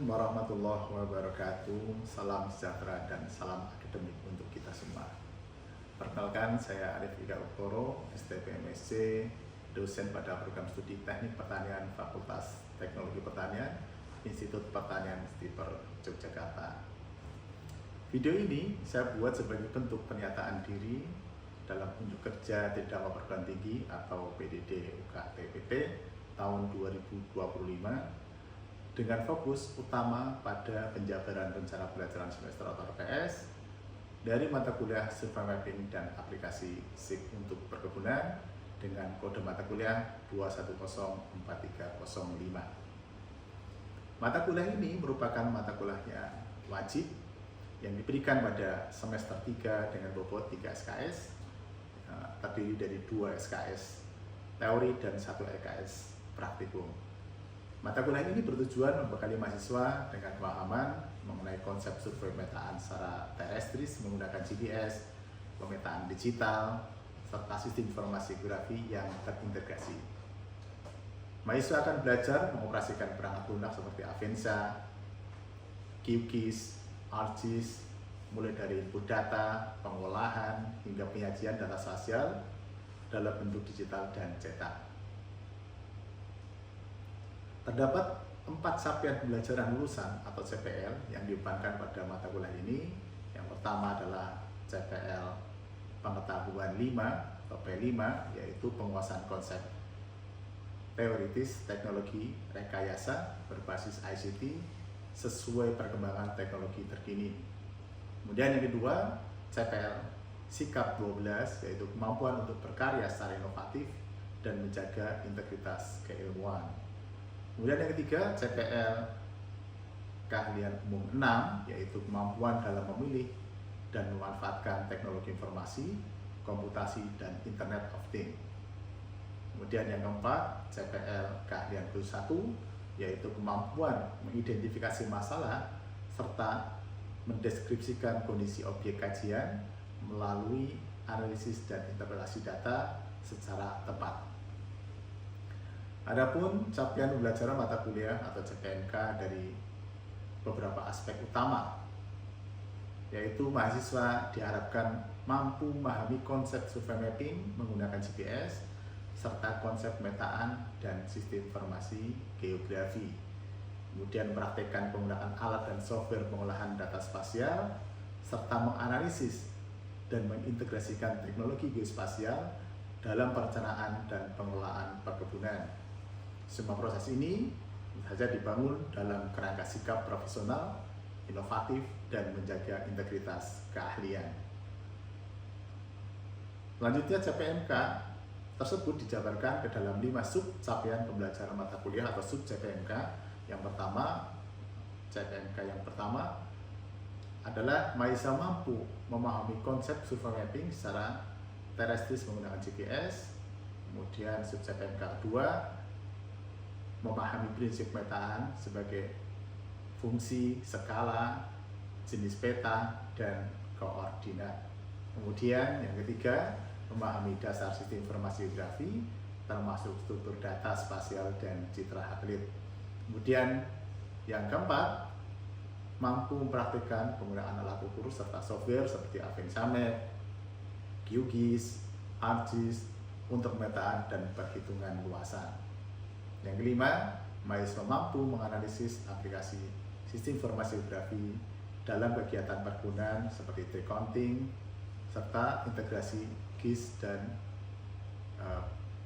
warahmatullahi wabarakatuh. Salam sejahtera dan salam akademik untuk kita semua. Perkenalkan, saya Arif Ida Ukoro, STP MSc, dosen pada program studi Teknik Pertanian Fakultas Teknologi Pertanian, Institut Pertanian Stiper Yogyakarta. Video ini saya buat sebagai bentuk pernyataan diri dalam unjuk kerja Tridharma Perguruan Tinggi atau PDD UKT-PT tahun 2025 dengan fokus utama pada penjabaran rencana pelajaran semester atau RPS dari mata kuliah Survey Mapping dan Aplikasi SIP untuk perkebunan dengan kode mata kuliah 210435. Mata kuliah ini merupakan mata kuliahnya wajib yang diberikan pada semester 3 dengan bobot 3 SKS, terdiri dari 2 SKS teori dan 1 SKS praktikum. Mata kuliah ini bertujuan membekali mahasiswa dengan pemahaman mengenai konsep survei pemetaan secara terestris menggunakan GPS, pemetaan digital, serta sistem informasi geografi yang terintegrasi. Mahasiswa akan belajar mengoperasikan perangkat lunak seperti Avanza, QGIS, ArcGIS, mulai dari input data, pengolahan, hingga penyajian data spasial dalam bentuk digital dan cetak. Terdapat 4 capaian pembelajaran lulusan atau CPL yang dibebankan pada mata kuliah ini. Yang pertama adalah CPL pengetahuan 5 atau P5, yaitu penguasaan konsep teoritis teknologi rekayasa berbasis ICT sesuai perkembangan teknologi terkini. Kemudian yang kedua, CPL sikap 12, yaitu kemampuan untuk berkarya secara inovatif dan menjaga integritas keilmuan. Kemudian yang ketiga, CPL keahlian umum 6, yaitu kemampuan dalam memilih dan memanfaatkan teknologi informasi, komputasi, dan Internet of Things. Kemudian yang keempat, CPL keahlian khusus 1, yaitu kemampuan mengidentifikasi masalah serta mendeskripsikan kondisi objek kajian melalui analisis dan interpretasi data secara tepat. Adapun capaian pembelajaran mata kuliah atau CPNK dari beberapa aspek utama, yaitu mahasiswa diharapkan mampu memahami konsep survey mapping menggunakan GPS, serta konsep pemetaan dan sistem informasi geografi. Kemudian mempraktikkan penggunaan alat dan software pengolahan data spasial, serta menganalisis dan mengintegrasikan teknologi geospasial dalam perencanaan dan pengelolaan perkebunan. Semua proses ini saja dibangun dalam kerangka sikap profesional, inovatif, dan menjaga integritas keahlian. Selanjutnya, CPNK tersebut dijabarkan ke dalam 5 sub capaian pembelajaran mata kuliah atau sub CPNK. Yang pertama, CPNK yang pertama adalah mahasiswa mampu memahami konsep survey mapping secara terestris menggunakan GPS. Kemudian sub CPNK kedua, memahami prinsip pemetaan sebagai fungsi, skala, jenis peta, dan koordinat. Kemudian yang ketiga, memahami dasar sistem informasi geografi termasuk struktur data spasial dan citra satelit. Kemudian yang keempat, mampu mempraktikkan penggunaan alat ukur serta software seperti Avanza Map, QGIS, ArcGIS untuk pemetaan dan perhitungan luasan. Yang kelima, mahasiswa mampu menganalisis aplikasi sistem informasi geografi dalam kegiatan perkebunan seperti tree counting serta integrasi GIS dan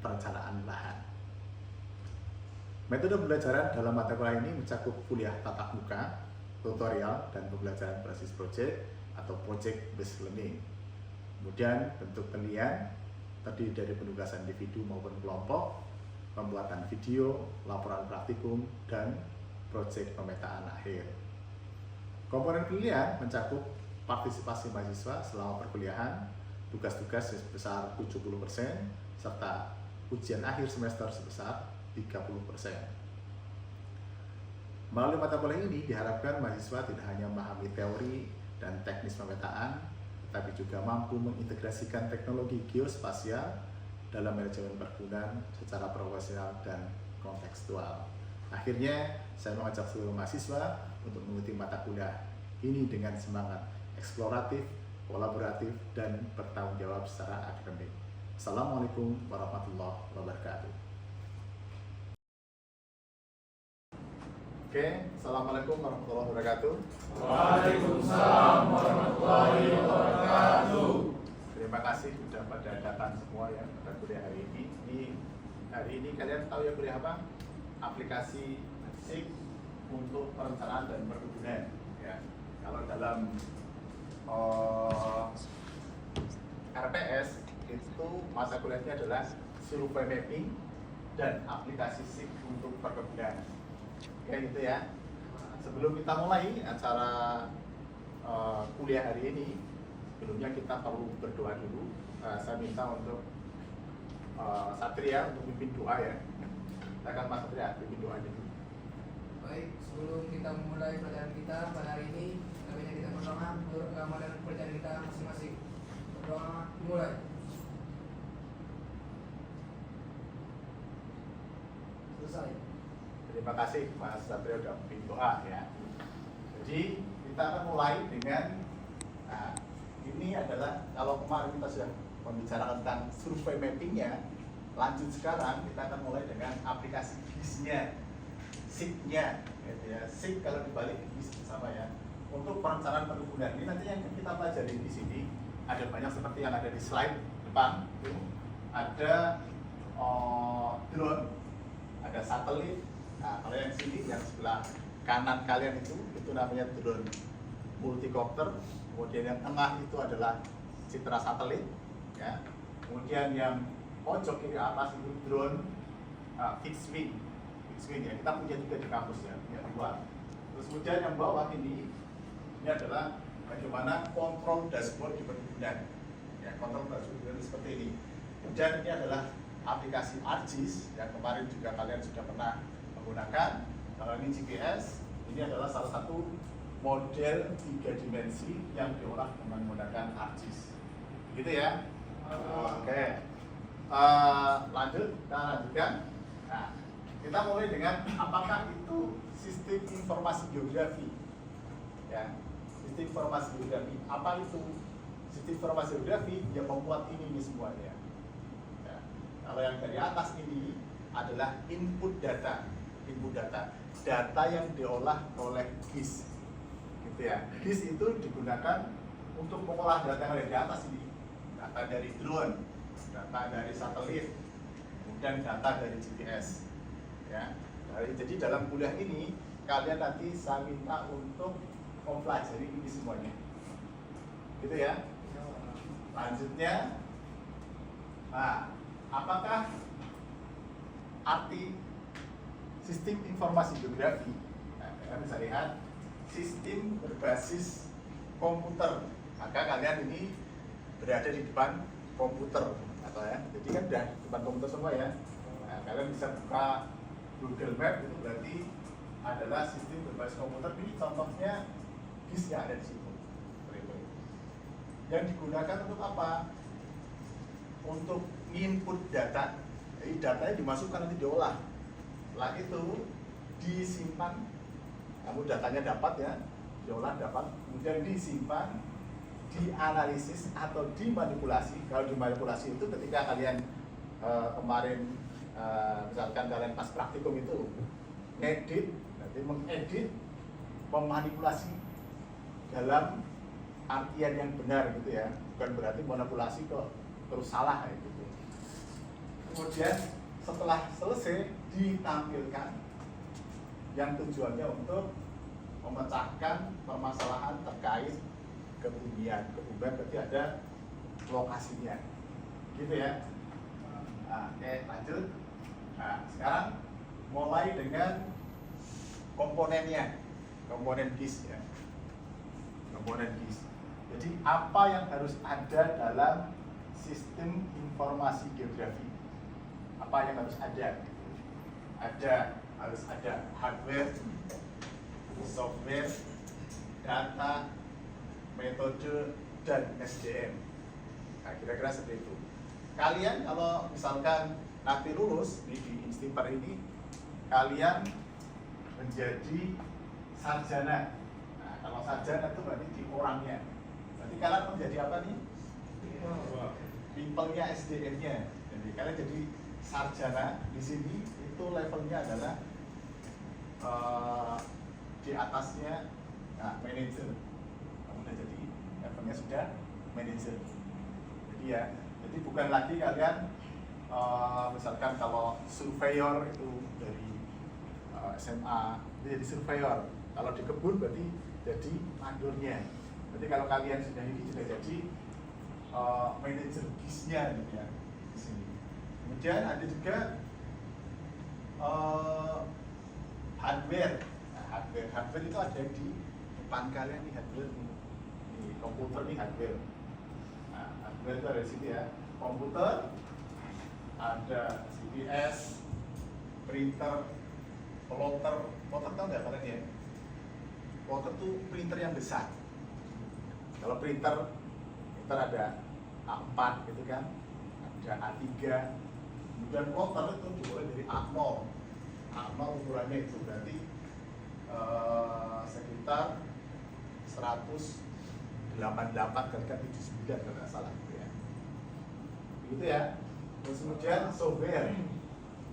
perencanaan lahan. Metode pembelajaran dalam mata kuliah ini mencakup kuliah tatap muka, tutorial, dan pembelajaran berbasis project atau project based learning. Kemudian bentuk penilaian terdiri dari penugasan individu maupun kelompok, pembuatan video, laporan praktikum, dan proyek pemetaan akhir. Komponen penilaian mencakup partisipasi mahasiswa selama perkuliahan, tugas-tugas sebesar 70%, serta ujian akhir semester sebesar 30%. Melalui mata kuliah ini diharapkan mahasiswa tidak hanya memahami teori dan teknis pemetaan, tetapi juga mampu mengintegrasikan teknologi geospasial dalam manajemen perkebunan secara profesional dan kontekstual. Akhirnya, saya mengajak seluruh mahasiswa untuk mengikuti mata kuliah ini dengan semangat eksploratif, kolaboratif, dan bertanggung jawab secara akademik. Assalamualaikum warahmatullahi wabarakatuh. Oke, Assalamualaikum warahmatullahi wabarakatuh. Waalaikumsalam warahmatullahi wabarakatuh. Terima kasih sudah pada datang semua ya pada kuliah hari ini. Hari ini kalian tahu ya kuliah apa? Aplikasi SIG untuk perencanaan dan perkebunan. Ya, kalau dalam RPS itu mata kuliahnya adalah survei mapping dan aplikasi SIG untuk perkebunan. Kayak gitu ya. Sebelum kita mulai acara kuliah hari ini, sebelumnya kita perlu berdoa dulu. Saya minta untuk Satria untuk pimpin doa ya. Silakan Mas Satria pimpin doa dulu. Baik, sebelum kita memulai pelajaran kita pada hari ini, sebaiknya kita berdoa untuk keamanan pelajaran kita masing-masing. Berdoa dimulai. Selesai. Terima kasih Mas Satria sudah pimpin doa ya. Jadi kita akan mulai dengan ini adalah kalau kemarin kita sudah membicarakan tentang survei mappingnya, lanjut sekarang kita akan mulai dengan aplikasi GIS-nya, SIG-nya, gitu ya. SIG kalau dibalik GIS sama ya. Untuk perencanaan perkebunan ini nanti yang kita pelajari di sini ada banyak seperti yang ada di slide depan, itu ada drone, ada satelit. Nah, kalau yang sini yang sebelah kanan kalian itu namanya drone multicopter. Kemudian yang tengah itu adalah citra satelit, ya. Kemudian yang pojok kiri atas itu drone fixed wing ya. Kita punya juga di kampus ya, punya dua. Terus kemudian yang bawah ini adalah bagaimana kontrol dashboard di perkebunan. Ya, kontrol dashboard seperti ini. Kemudian ini adalah aplikasi ArcGIS yang kemarin juga kalian sudah pernah menggunakan. Kalau ini GPS, ini adalah salah satu model 3 dimensi yang diolah dengan menggunakan ArcGIS. Gitu ya. Oke. Lanjut, kita lanjutkan. Nah, kita mulai dengan apakah itu sistem informasi geografi. Ya, sistem informasi geografi. Apa itu sistem informasi geografi? Yang membuat ini semuanya. Ya. Kalau yang dari atas ini adalah input data, data yang diolah oleh GIS. Gitu ya. GIS itu digunakan untuk mengolah data yang ada di atas ini. Data dari drone, data dari satelit, kemudian data dari GPS. Ya. Jadi dalam kuliah ini kalian nanti saya minta untuk mempelajari ini semuanya. Gitu ya. Lanjutnya, nah, apakah arti sistem informasi geografi? Nah, kalian bisa lihat sistem berbasis komputer. Maka kalian ini berada di depan komputer, atau ya. Jadi kan udah di depan komputer semua ya. Nah, kalian bisa buka Google Map, itu berarti adalah sistem berbasis komputer. Ini contohnya GIS yang ada di situ. Yang digunakan untuk apa? Untuk input data. Jadi datanya dimasukkan nanti diolah. Setelah itu disimpan. Kamu datanya dapat ya, diolah dapat, kemudian disimpan, dianalisis atau dimanipulasi. Kalau dimanipulasi itu ketika kalian kemarin misalkan kalian pas praktikum itu ngedit, nanti mengedit, memanipulasi dalam artian yang benar gitu ya, bukan berarti manipulasi kok terus salah gitu. Kemudian setelah selesai ditampilkan, yang tujuannya untuk memecahkan permasalahan terkait kebumian. Kebumian berarti ada lokasinya, gitu ya. Nah, oke, lanjut. Nah, sekarang mulai dengan komponennya, komponen GIS ya, komponen GIS. Jadi apa yang harus ada dalam sistem informasi geografi? Apa yang harus ada? Harus ada hardware, software, data, metode, dan SDM. Nah, kira-kira seperti itu. Kalian kalau misalkan nanti lulus di Instimper ini, kalian menjadi sarjana. Nah, kalau sarjana itu berarti di orangnya. Berarti kalian menjadi apa nih? People-nya, SDM-nya. Jadi kalian jadi sarjana di sini itu levelnya adalah di atasnya manajer. Kamu udah jadi levelnya sudah manajer. Jadi ya, jadi bukan lagi kalian misalkan kalau surveyor itu dari SMA dia jadi surveyor. Kalau di kebun berarti jadi mandornya. Berarti kalau kalian sudah ini sudah jadi manajer GIS-nya gitu ya di sini. Kemudian ada juga hardware. Nah, hardware itu ada di depan kalian nih, hardware nih. Di komputer nih hardware. Nah, hardware itu ada di sini ya. Komputer, ada CPS, printer, plotter. Plotter tahu nggak kalian ya? Plotter tuh printer yang besar. Kalau printer ada A4 gitu kan, ada A3. Kemudian plotter itu dimulai dari A0. A0 ukurannya itu berarti sekitar 188 kali 79 kalau nggak salah gitu ya. Begitu ya. Terus kemudian software.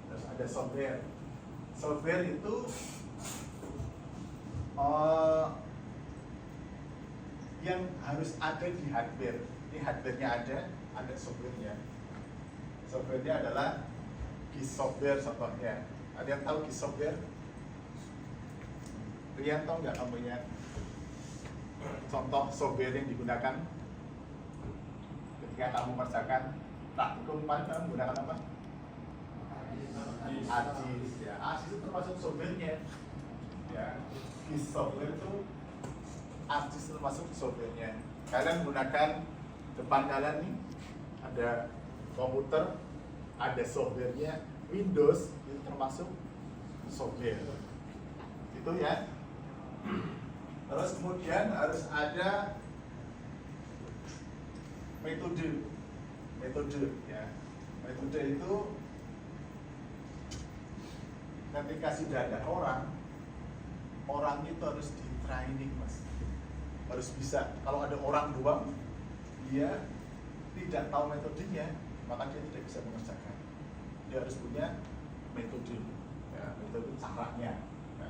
Terus ada software. Software itu yang harus ada di hardware. Ini hardware-nya ada software-nya. Software-nya adalah GIS software contohnya. Ada yang tahu GIS software? Kalian tahu nggak namanya? Contoh software yang digunakan ketika kamu mengerjakan praktikum kamu menggunakan apa? ARGIS ya. ARGIS itu termasuk software-nya. Ya, GIS software itu ARGIS termasuk software-nya. Kalian menggunakan depan kalian nih ada komputer, ada software-nya. Windows itu termasuk software. Itu ya. Terus kemudian harus ada metode ya. Metode itu ketika sudah ada orang itu harus di training mas, harus bisa. Kalau ada orang doang dia tidak tahu metodenya, maka dia tidak bisa mengerjakan. Dia harus punya metode ya, metode caranya ya.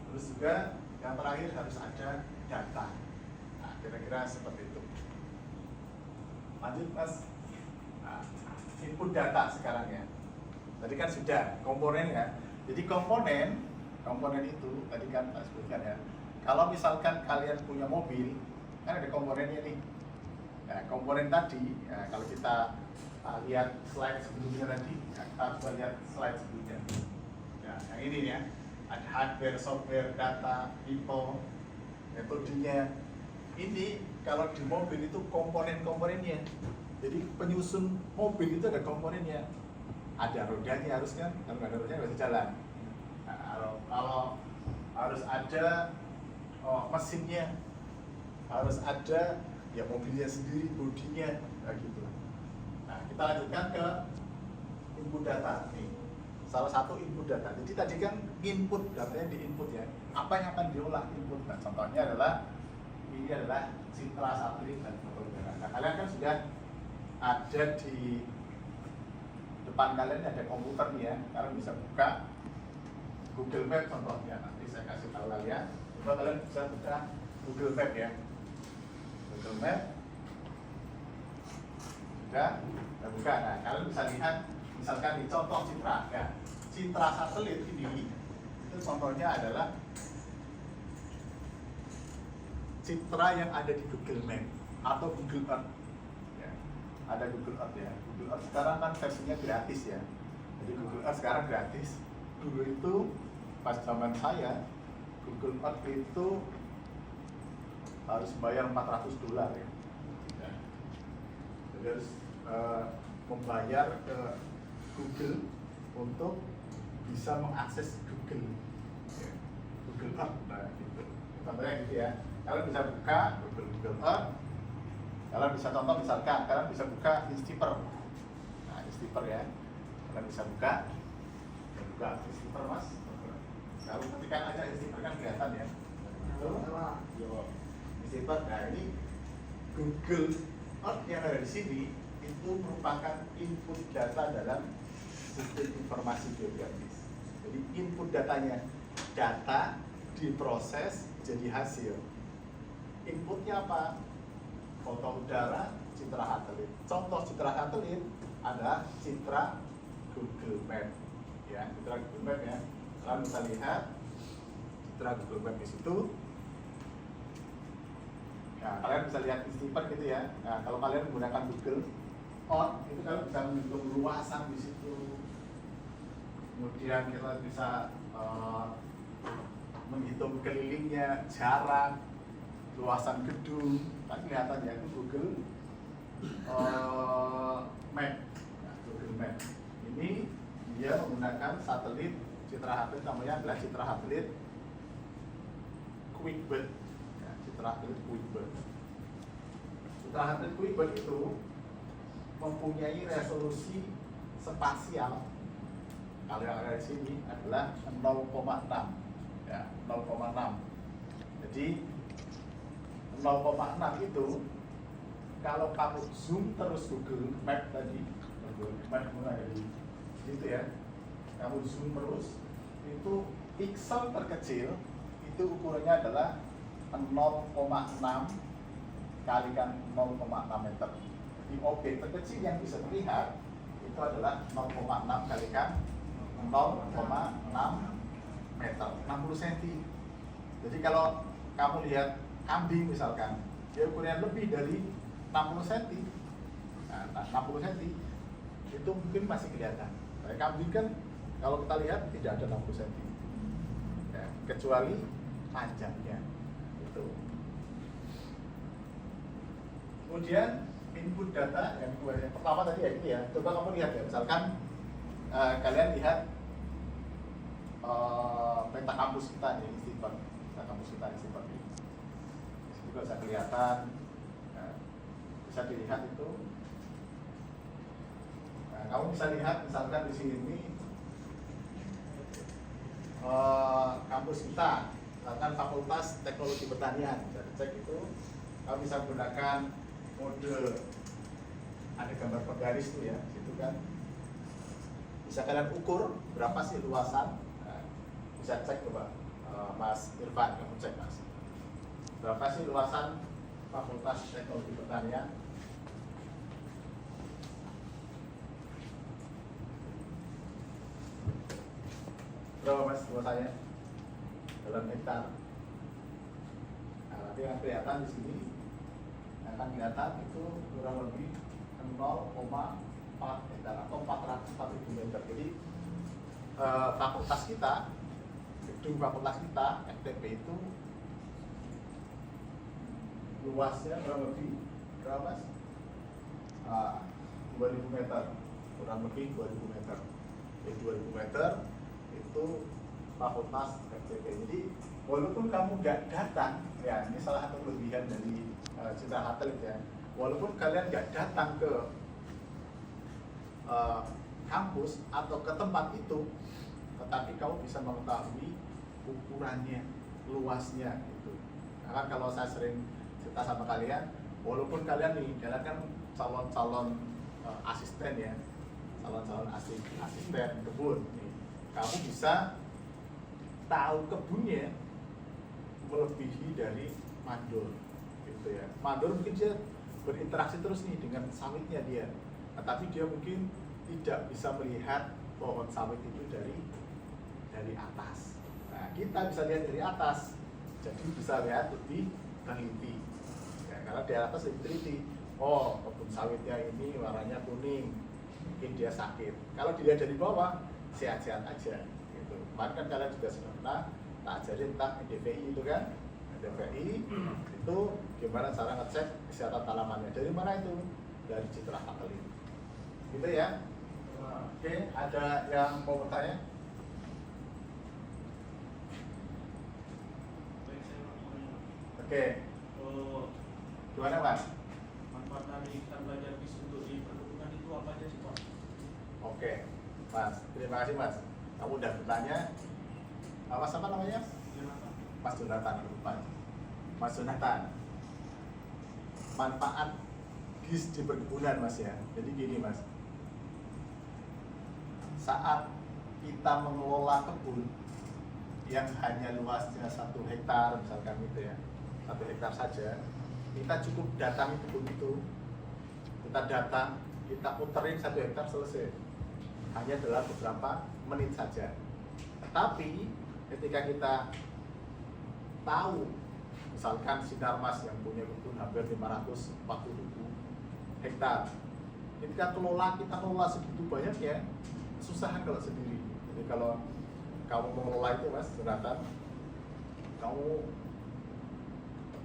Terus juga yang terakhir harus ada data. Nah, kira-kira seperti itu. Lanjut mas. Nah, input data sekarang ya. Tadi kan sudah komponen ya. Jadi komponen itu tadi kan saya sebutkan ya. Kalau misalkan kalian punya mobil, kan ada komponennya nih. Nah, komponen tadi, ya, kalau kita lihat slide sebelumnya tadi, ya, kita coba lihat slide sebelumnya. Ya, yang ini ya. Ada hardware, software, data, people, metodenya. Ini kalau di mobil itu komponen-komponennya. Jadi penyusun mobil itu ada komponennya. Ada rodanya harus kan, kalau nggak ada rodanya nggak bisa jalan. Nah, kalau harus ada mesinnya, harus ada ya mobilnya sendiri, bodinya, kayak gitu. Nah, kita lanjutkan ke input data nih. Salah satu input data. Jadi tadi kan input datanya di input ya. Apa yang akan diolah input? Nah, contohnya adalah ini adalah citra satelit dan foto udara. Nah, kalian kan sudah ada di depan kalian ada komputer nih ya. Kalian bisa buka Google Map contohnya. Nanti saya kasih tahu kalian. Coba kalian bisa buka Google Map ya. Google Map. Sudah buka. Nah, kalian bisa lihat misalkan di contoh citra ya. Citra satelit ini itu contohnya adalah citra yang ada di Google Map atau Google Earth ya. Ada Google Earth ya. Google Earth sekarang kan versinya gratis ya. Jadi Google Earth sekarang gratis. Dulu itu pas zaman saya Google Earth itu harus bayar $400 ya. Jadi harus membayar ke Google untuk bisa mengakses Google ya. Google Earth, nah gitu. Contohnya gitu ya. Kalian bisa buka Google Earth. Kalian bisa contoh misalkan kalian bisa buka Instiper. Nah, Instiper ya. Kalian bisa buka Instiper mas. Kalau ketika aja Instiper kan kelihatan ya. Itu istighfar. Nah ini Google Earth yang ada di sini itu merupakan input data dalam sistem informasi geografis. Jadi input datanya, data diproses jadi hasil. Inputnya apa? Foto udara, citra satelit. Contoh citra satelit adalah citra Google Map. Ya, citra Google Map ya. Kalian bisa lihat citra Google Map di situ. Nah, kalian bisa lihat istighfar gitu ya. Nah, kalau kalian menggunakan Google Earth, itu kalian bisa menghitung luasan di situ. Kemudian kita bisa menghitung kelilingnya, jarak, luasan gedung. Kan kelihatan ya, itu Google Map. Nah, Google Map. Ini dia menggunakan satelit, citra satelit namanya adalah citra satelit QuickBird. Citra satelit QuickBird. Citra satelit QuickBird itu mempunyai resolusi spasial, kalau yang ada di sini adalah 0,6 ya, 0,6. Jadi 0,6 itu kalau kamu zoom terus Google Map tadi, Google Map mulai dari situ ya, kamu zoom terus, itu pixel terkecil itu ukurannya adalah 0,6 kalikan 0,6 meter. Di objek terkecil yang bisa terlihat itu adalah 0,6 kalikan 0,6 meter, 60 cm. Jadi kalau kamu lihat kambing misalkan, dia ukurannya lebih dari 60 cm. Nah, 60 cm itu mungkin masih kelihatan. Tapi kambing kan kalau kita lihat tidak ada 60 cm. Ya, kecuali panjangnya. Itu. Kemudian input data yang pertama tadi ya itu ya. Coba kamu lihat ya, misalkan kalian lihat peta kampus kita nih, istighfar. Peta kampus kita istighfar ini. Di situ juga bisa kelihatan, bisa dilihat itu. Nah, kamu bisa lihat misalkan di sini kampus kita, misalkan Fakultas Teknologi Pertanian. Bisa dicek itu, kamu bisa menggunakan mode, ada gambar penggaris tuh ya, situ kan. Bisa kalian ukur berapa sih luasan. Nah, bisa cek coba, Mas Irfan, kamu cek Mas, berapa sih luasan Fakultas Teknologi Pertanian? Berapa Mas luasannya dalam hektar? Nah, nanti akan kelihatan di sini, akan kelihatan itu kurang lebih 0,4 hektar atau 404.000 meter. Jadi fakultas kita, gedung fakultas kita FTP itu luasnya kurang lebih berapa Mas? 2000 meter, kurang lebih 2000 meter. Jadi 2000 meter itu fakultas FTP. Jadi walaupun kamu nggak datang, ya ini salah satu kelebihan dari citra satelit ya. Walaupun kalian nggak datang ke kampus atau ke tempat itu, tetapi kamu bisa mengetahui ukurannya, luasnya gitu. Karena kalau saya sering cerita sama kalian, walaupun kalian nih, kalian kan calon-calon asisten ya, calon-calon asisten kebun nih, kamu bisa tahu kebunnya melebihi dari mandor gitu ya. Mandor mungkin dia berinteraksi terus nih dengan sawitnya dia, tetapi dia mungkin tidak bisa melihat pohon sawit itu dari atas. Nah, kita bisa lihat dari atas, jadi bisa lihat lebih teliti ya, karena di atas lebih teliti. Oh, kebun sawitnya ini warnanya kuning, mungkin dia sakit. Kalau dilihat dari bawah, sehat-sehat aja gitu. Kemarin kan kalian juga sudah pernah tak ajarin tentang NDVI itu kan. NDVI itu gimana cara ngecek kesehatan tanamannya. Dari mana itu? Dari citra satelit. Gitu ya. Oke, ada yang mau bertanya? Oke. Gimana Mas? Manfaat dari kita belajar untuk di perkebunan itu apa aja sih Pak? Oke, Mas. Terima kasih Mas. Kamu udah bertanya. Mas apa namanya? Mas Jonathan lupa. Mas Jonathan, manfaat GIS di perkebunan Mas ya. Jadi gini Mas, saat kita mengelola kebun yang hanya luasnya 1 hektar misalkan gitu ya, 1 hektar saja, kita cukup datangi kebun itu, kita datang, kita puterin 1 hektar selesai, hanya dalam beberapa menit saja. Tetapi ketika kita tahu, misalkan Sinarmas yang punya kebun hampir 540.000 hektar, ketika kita kelola segitu banyaknya, kesusahan kalau sendiri. Jadi kalau kamu mengelola itu Mas Jonathan, kamu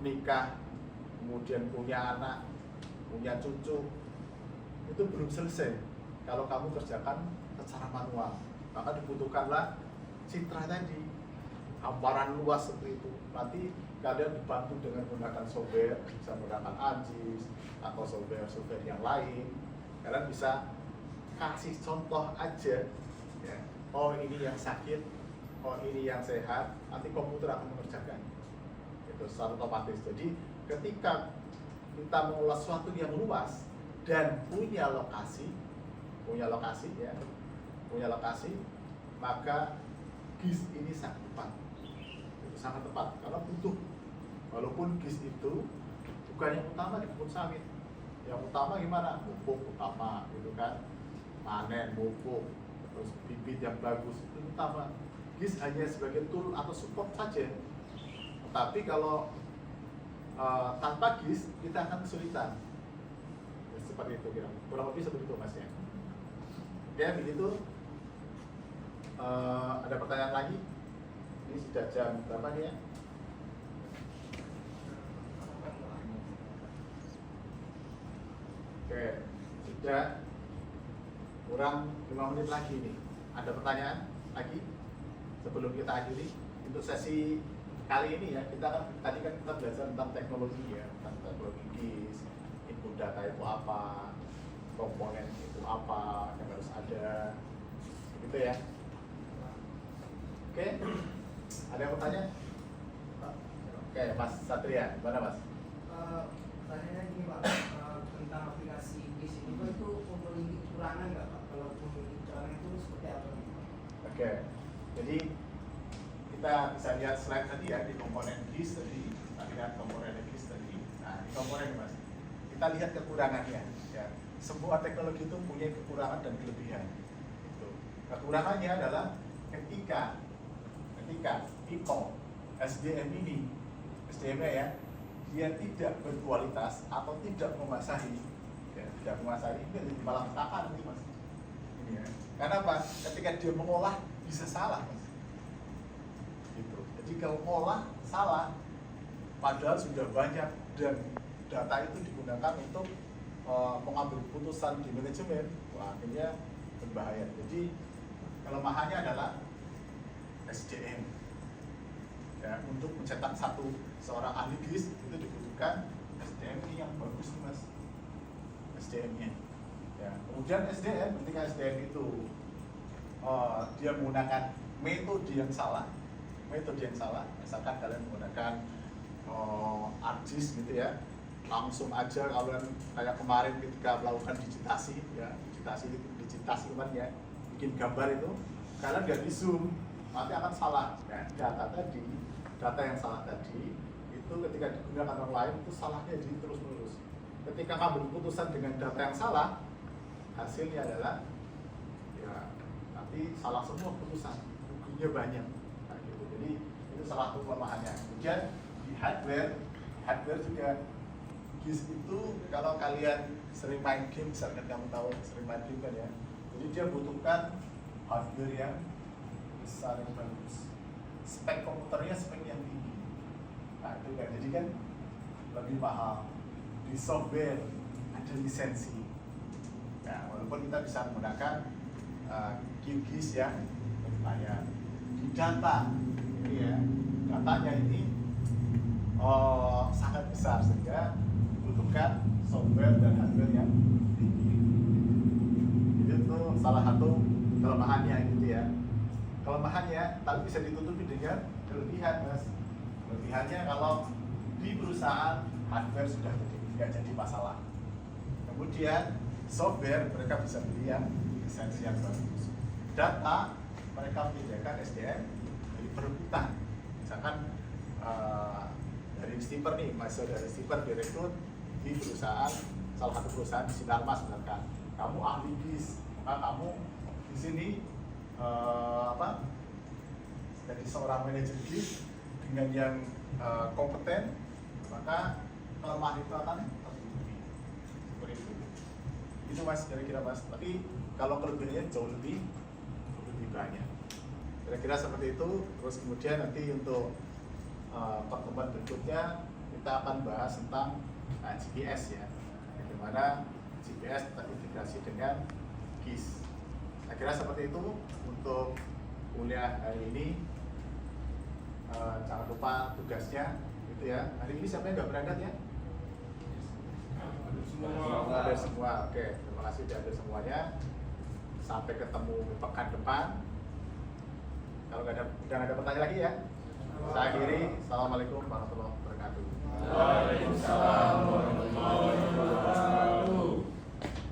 nikah, kemudian punya anak, punya cucu, itu belum selesai kalau kamu kerjakan secara manual. Maka dibutuhkanlah citra tadi, hamparan luas seperti itu. Nanti kalian dibantu dengan menggunakan software, bisa menggunakan ArcGIS atau software yang lain. Kalian bisa kasih contoh aja ya. Oh ini yang sakit, oh ini yang sehat, nanti komputer akan mengerjakan itu secara otomatis. Jadi ketika kita mengelola sesuatu yang luas dan punya lokasi ya, maka GIS ini sangat tepat. Itu sangat tepat karena butuh, walaupun GIS itu bukan yang utama di kebun sawit. Yang utama gimana? Pupuk utama gitu kan, panen, pupuk, terus bibit yang bagus, itu utama. GIS hanya sebagai tool atau support saja. Tapi kalau tanpa GIS kita akan kesulitan. Ya, seperti itu kira, kurang lebih seperti itu Mas ya. Oke, begitu. Ada pertanyaan lagi? Ini sudah jam berapa nih ya? Oke, sudah kurang 5 menit lagi nih. Ada pertanyaan lagi sebelum kita akhiri untuk sesi kali ini ya? Tadi kan kita belajar tentang teknologi ya, tentang teknologi GIS, input data itu apa, komponen itu apa yang harus ada, gitu ya. Oke, ada yang bertanya? Oke, Mas Satria, gimana Mas? Pertanyaannya gini Pak, tentang aplikasi GIS ini itu memiliki kekurangan nggak Pak? Kalau memiliki kekurangan itu seperti apa? Oke, jadi kita bisa lihat slide tadi ya, di komponen GIS tadi, kita lihat komponen GIS tadi. Nah, di komponen Mas, kita lihat kekurangannya ya. Semua teknologi itu punya kekurangan dan kelebihan. Itu. Kekurangannya adalah ketika people SDM ini, SDM-nya ya, dia tidak berkualitas atau tidak menguasai, ya, tidak menguasai, ini malah petaka nanti Mas. Ini ya. Karena apa? Ketika dia mengolah bisa salah Mas. Gitu. Jadi kalau mengolah salah, padahal sudah banyak dan data itu digunakan untuk mengambil keputusan di manajemen, wah, akhirnya berbahaya. Jadi kelemahannya adalah SDM. Ya, untuk mencetak seorang ahli GIS itu dibutuhkan SDM yang bagus Mas, SDM-nya. Ya, kemudian SDM, ketika SDM itu dia menggunakan metode yang salah, misalkan kalian menggunakan ArcGIS gitu ya, langsung aja kalian kayak kemarin ketika melakukan digitasi kemarin ya, bikin gambar itu, kalian nggak di zoom, nanti akan salah. Nah, data yang salah tadi itu ketika digunakan orang lain itu salahnya jadi terus menerus. Ketika kamu keputusan dengan data yang salah, hasilnya adalah ya nanti salah semua keputusan, ruginya banyak. Nah, gitu. Jadi itu salah satu kelemahannya. Kemudian di hardware juga GIS itu kalau kalian sering main game, misalkan kamu tahu sering main game kan ya, jadi dia butuhkan hardware yang besar yang bagus, spek komputernya spek yang tinggi. Nah itu kan, jadi kan lebih mahal. Di software ada lisensi. Nah walaupun kita bisa menggunakan GIS ya, lumayan. Di data ini ya, datanya ini sangat besar sehingga membutuhkan software dan hardware yang tinggi. Itu salah satu kelemahannya gitu ya. Kelemahannya tapi bisa ditutupi dengan kelebihan Mas. Kelebihannya kalau di perusahaan hardware sudah nggak jadi masalah. Kemudian software mereka bisa beli yang lisensi yang bagus. Data mereka menyediakan SDM dari perebutan. Misalkan dari Stiper nih, mahasiswa dari Stiper direkrut di perusahaan, salah satu perusahaan di Sinarmas misalkan. Kamu ahli GIS, maka kamu di sini jadi seorang manajer GIS dengan yang kompeten, maka kelemahan itu akan tertutupi. Seperti itu. Itu mas, kira-kira mas. Tapi kalau kelebihannya jauh lebih banyak. Kira-kira seperti itu. Terus kemudian nanti untuk pertemuan berikutnya kita akan bahas tentang GPS ya. Bagaimana GPS terintegrasi dengan GIS. Saya kira seperti itu untuk kuliah hari ini. Jangan lupa tugasnya gitu ya. Hari ini siapa yang nggak berangkat ya? Ada semua. Oke, terima kasih sudah ada semuanya. Sampai ketemu pekan depan. Kalau udah nggak ada pertanyaan lagi ya. Saya akhiri. Assalamualaikum warahmatullahi wabarakatuh. Waalaikumsalam warahmatullahi wabarakatuh.